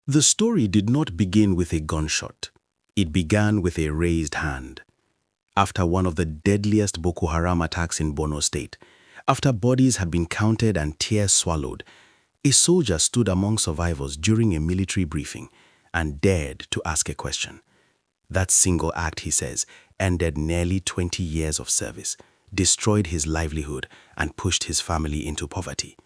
The story did not begin with a gunshot. It began with a raised hand. After one of the deadliest Boko Haram attacks in Borno State, after bodies had been counted and tears swallowed, a soldier stood among survivors during a military briefing and dared to ask a question. That single act, he says, ended nearly 20 years of service, destroyed his livelihood, and pushed his family into poverty.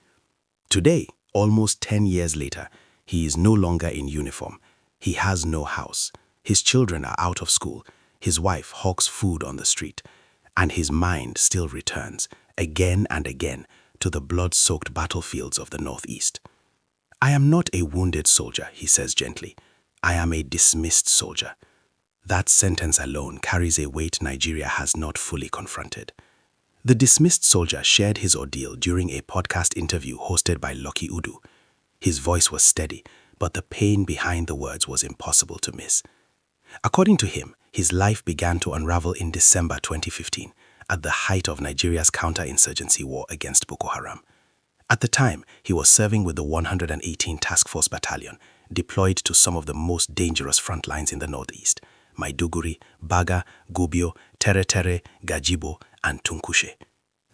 Today, almost 10 years later, he is no longer in uniform. He has no house. His children are out of school. His wife hawks food on the street. And his mind still returns, again and again, to the blood-soaked battlefields of the Northeast. I am not a wounded soldier, he says gently. I am a dismissed soldier. That sentence alone carries a weight Nigeria has not fully confronted. The dismissed soldier shared his ordeal during a podcast interview hosted by Lucky Udu. His voice was steady, but the pain behind the words was impossible to miss. According to him, his life began to unravel in December 2015, at the height of Nigeria's counter-insurgency war against Boko Haram. At the time, he was serving with the 118 Task Force Battalion, deployed to some of the most dangerous front lines in the Northeast: Maiduguri, Baga, Gubio, Tere, Gajibo, and Tunkushe.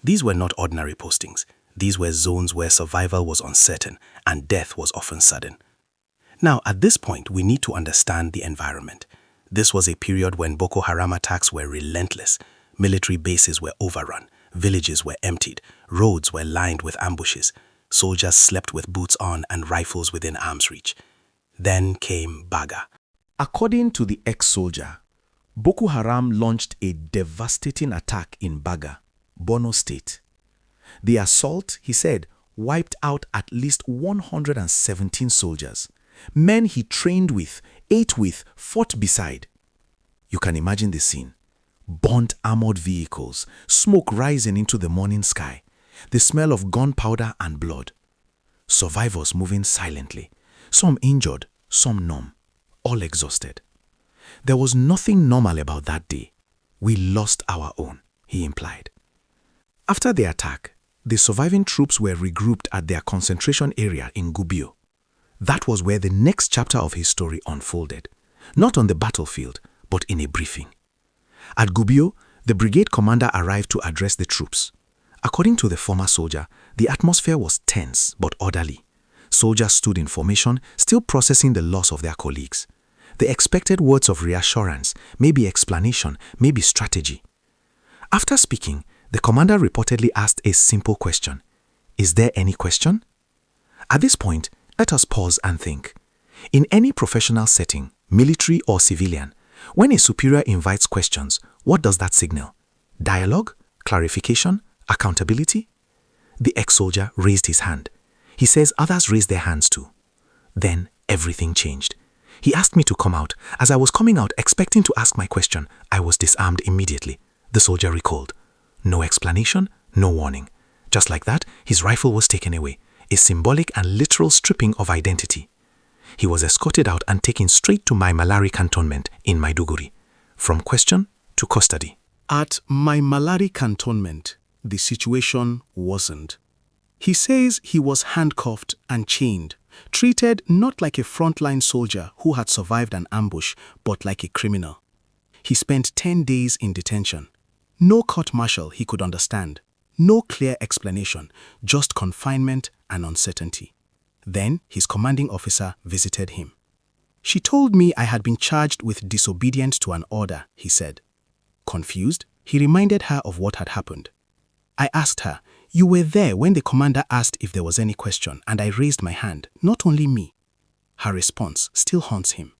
These were not ordinary postings. These were zones where survival was uncertain and death was often sudden. Now, at this point, we need to understand the environment. This was a period when Boko Haram attacks were relentless. Military bases were overrun, villages were emptied, roads were lined with ambushes. Soldiers slept with boots on and rifles within arm's reach. Then came Baga. According to the ex-soldier, Boko Haram launched a devastating attack in Baga, Borno State. The assault, he said, wiped out at least 117 soldiers, men he trained with, ate with, fought beside. You can imagine the scene. Burnt armored vehicles, smoke rising into the morning sky, the smell of gunpowder and blood. Survivors moving silently, some injured, some numb, all exhausted. There was nothing normal about that day. We lost our own, he implied. After the attack, the surviving troops were regrouped at their concentration area in Gubio. That was where the next chapter of his story unfolded, not on the battlefield, but in a briefing. At Gubio, the brigade commander arrived to address the troops. According to the former soldier, the atmosphere was tense but orderly. Soldiers stood in formation, still processing the loss of their colleagues. They expected words of reassurance, maybe explanation, maybe strategy. After speaking, the commander reportedly asked a simple question. Is there any question? At this point, let us pause and think. In any professional setting, military or civilian, when a superior invites questions, what does that signal? Dialogue? Clarification? Accountability? The ex-soldier raised his hand. He says others raised their hands too. Then everything changed. He asked me to come out. As I was coming out expecting to ask my question, I was disarmed immediately, the soldier recalled. No explanation, no warning. Just like that, his rifle was taken away, a symbolic and literal stripping of identity. He was escorted out and taken straight to my Malari cantonment in Maiduguri, from question to custody. At my Malari cantonment, the situation worsened. He says he was handcuffed and chained, treated not like a frontline soldier who had survived an ambush, but like a criminal. He spent 10 days in detention. No court-martial he could understand, no clear explanation, just confinement and uncertainty. Then his commanding officer visited him. She told me I had been charged with disobedience to an order, he said. Confused, he reminded her of what had happened. I asked her, "You were there when the commander asked if there was any question, and I raised my hand, not only me." Her response still haunts him.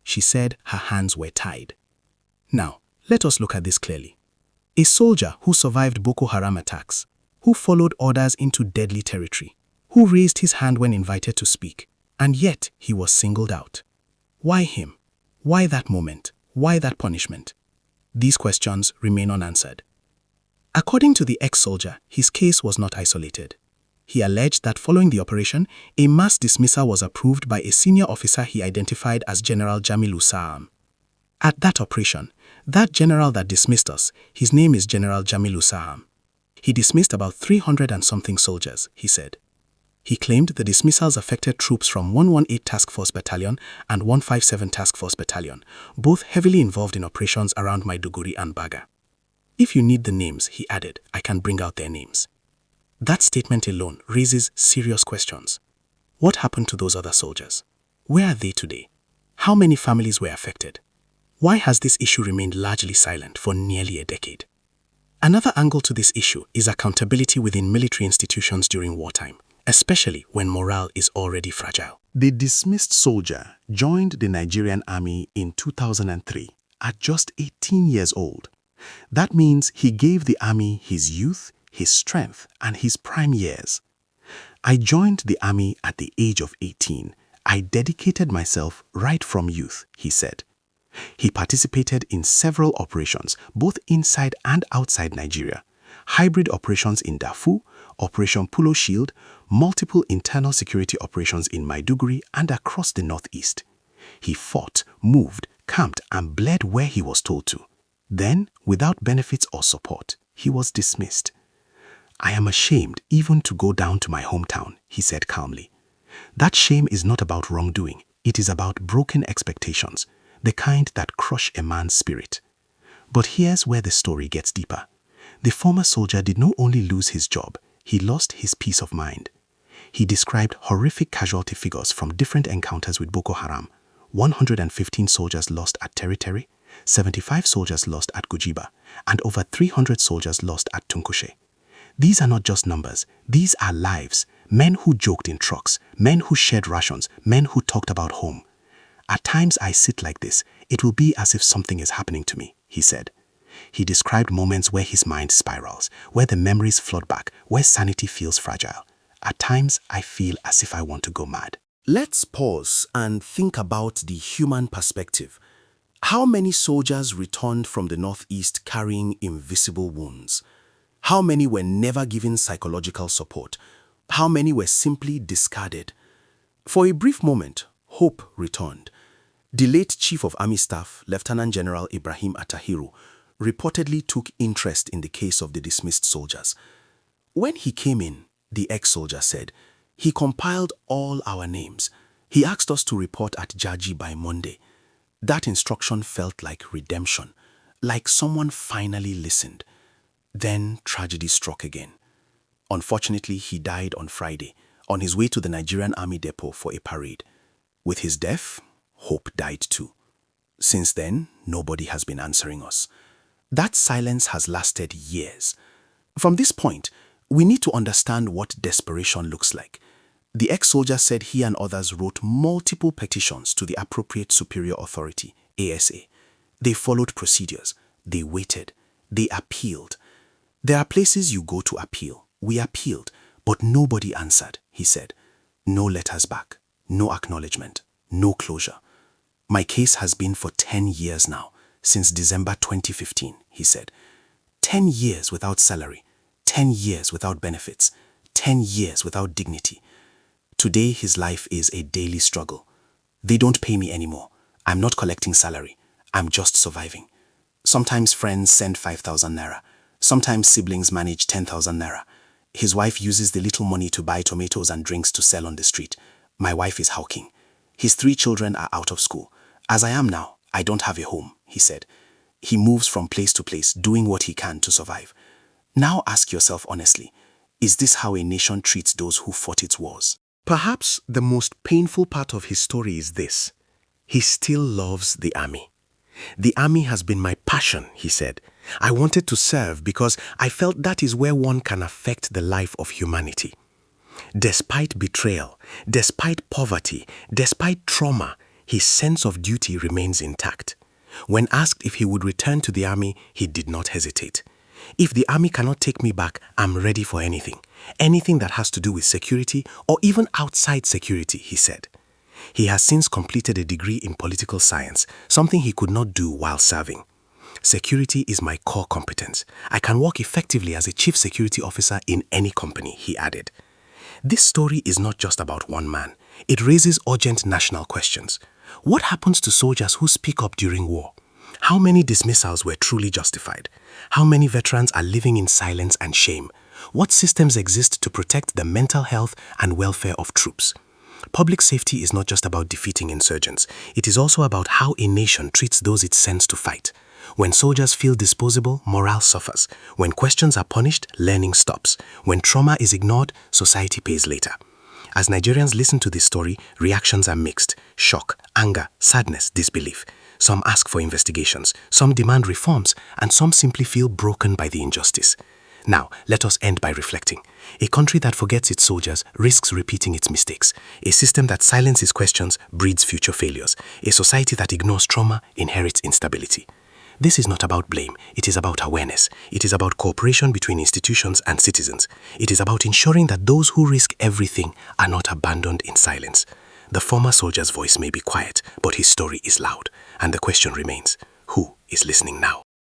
She said her hands were tied. Now, let us look at this clearly. A soldier who survived Boko Haram attacks, who followed orders into deadly territory, who raised his hand when invited to speak, and yet he was singled out. Why him? Why that moment? Why that punishment? These questions remain unanswered. According to the ex-soldier, his case was not isolated. He alleged that following the operation, a mass dismissal was approved by a senior officer he identified as General Jamilu Saam. At that operation, that general that dismissed us, his name is General Jamilu Saam. He dismissed about 300 and something soldiers, he said. He claimed the dismissals affected troops from 118 Task Force Battalion and 157 Task Force Battalion, both heavily involved in operations around Maiduguri and Baga. If you need the names, he added, I can bring out their names. That statement alone raises serious questions. What happened to those other soldiers? Where are they today? How many families were affected? Why has this issue remained largely silent for nearly a decade? Another angle to this issue is accountability within military institutions during wartime, especially when morale is already fragile. The dismissed soldier joined the Nigerian Army in 2003 at just 18 years old. That means he gave the army his youth, his strength, and his prime years. I joined the army at the age of 18. I dedicated myself right from youth, he said. He participated in several operations, both inside and outside Nigeria. Hybrid operations in Darfur, Operation Polo Shield, multiple internal security operations in Maiduguri and across the northeast. He fought, moved, camped, and bled where he was told to. Then, without benefits or support, he was dismissed. I am ashamed even to go down to my hometown, he said calmly. That shame is not about wrongdoing. It is about broken expectations, the kind that crush a man's spirit. But here's where the story gets deeper. The former soldier did not only lose his job, he lost his peace of mind. He described horrific casualty figures from different encounters with Boko Haram: 115 soldiers lost at Territory, 75 soldiers lost at Gujiba, and over 300 soldiers lost at Tunkushe. These are not just numbers, these are lives. Men who joked in trucks, men who shared rations, men who talked about home. At times I sit like this, it will be as if something is happening to me, he said. He described moments where his mind spirals, where the memories flood back, where sanity feels fragile. At times I feel as if I want to go mad. Let's pause and think about the human perspective. How many soldiers returned from the Northeast carrying invisible wounds? How many were never given psychological support? How many were simply discarded? For a brief moment, hope returned. The late Chief of Army Staff, Lieutenant General Ibrahim Atahiru, reportedly took interest in the case of the dismissed soldiers. When he came in, the ex-soldier said, he compiled all our names. He asked us to report at Jaji by Monday. That instruction felt like redemption, like someone finally listened. Then tragedy struck again. Unfortunately, he died on Friday, on his way to the Nigerian Army depot for a parade. With his death, hope died too. Since then, nobody has been answering us. That silence has lasted years. From this point, we need to understand what desperation looks like. The ex-soldier said he and others wrote multiple petitions to the appropriate superior authority, ASA. They followed procedures. They waited. They appealed. There are places you go to appeal. We appealed, but nobody answered, he said. No letters back, no acknowledgement, no closure. My case has been for 10 years now, since December 2015, he said. 10 years without salary, 10 years without benefits, 10 years without dignity. Today, his life is a daily struggle. They don't pay me anymore. I'm not collecting salary. I'm just surviving. Sometimes friends send 5,000 naira. Sometimes siblings manage 10,000 naira. His wife uses the little money to buy tomatoes and drinks to sell on the street. My wife is hawking. His 3 children are out of school. As I am now, I don't have a home, he said. He moves from place to place, doing what he can to survive. Now ask yourself honestly, is this how a nation treats those who fought its wars? Perhaps the most painful part of his story is this: he still loves the army. The army has been my passion, he said. I wanted to serve because I felt that is where one can affect the life of humanity. Despite betrayal, despite poverty, despite trauma, his sense of duty remains intact. When asked if he would return to the army, he did not hesitate. If the army cannot take me back, I'm ready for anything. Anything that has to do with security or even outside security, he said. He has since completed a degree in political science, something he could not do while serving. Security is my core competence. I can work effectively as a chief security officer in any company, he added. This story is not just about one man. It raises urgent national questions. What happens to soldiers who speak up during war? How many dismissals were truly justified? How many veterans are living in silence and shame? What systems exist to protect the mental health and welfare of troops? Public safety is not just about defeating insurgents. It is also about how a nation treats those it sends to fight. When soldiers feel disposable, morale suffers. When questions are punished, learning stops. When trauma is ignored, society pays later. As Nigerians listen to this story, reactions are mixed. Shock, anger, sadness, disbelief. Some ask for investigations, some demand reforms, and some simply feel broken by the injustice. Now, let us end by reflecting. A country that forgets its soldiers risks repeating its mistakes. A system that silences questions breeds future failures. A society that ignores trauma inherits instability. This is not about blame. It is about awareness. It is about cooperation between institutions and citizens. It is about ensuring that those who risk everything are not abandoned in silence. The former soldier's voice may be quiet, but his story is loud. And the question remains, who is listening now?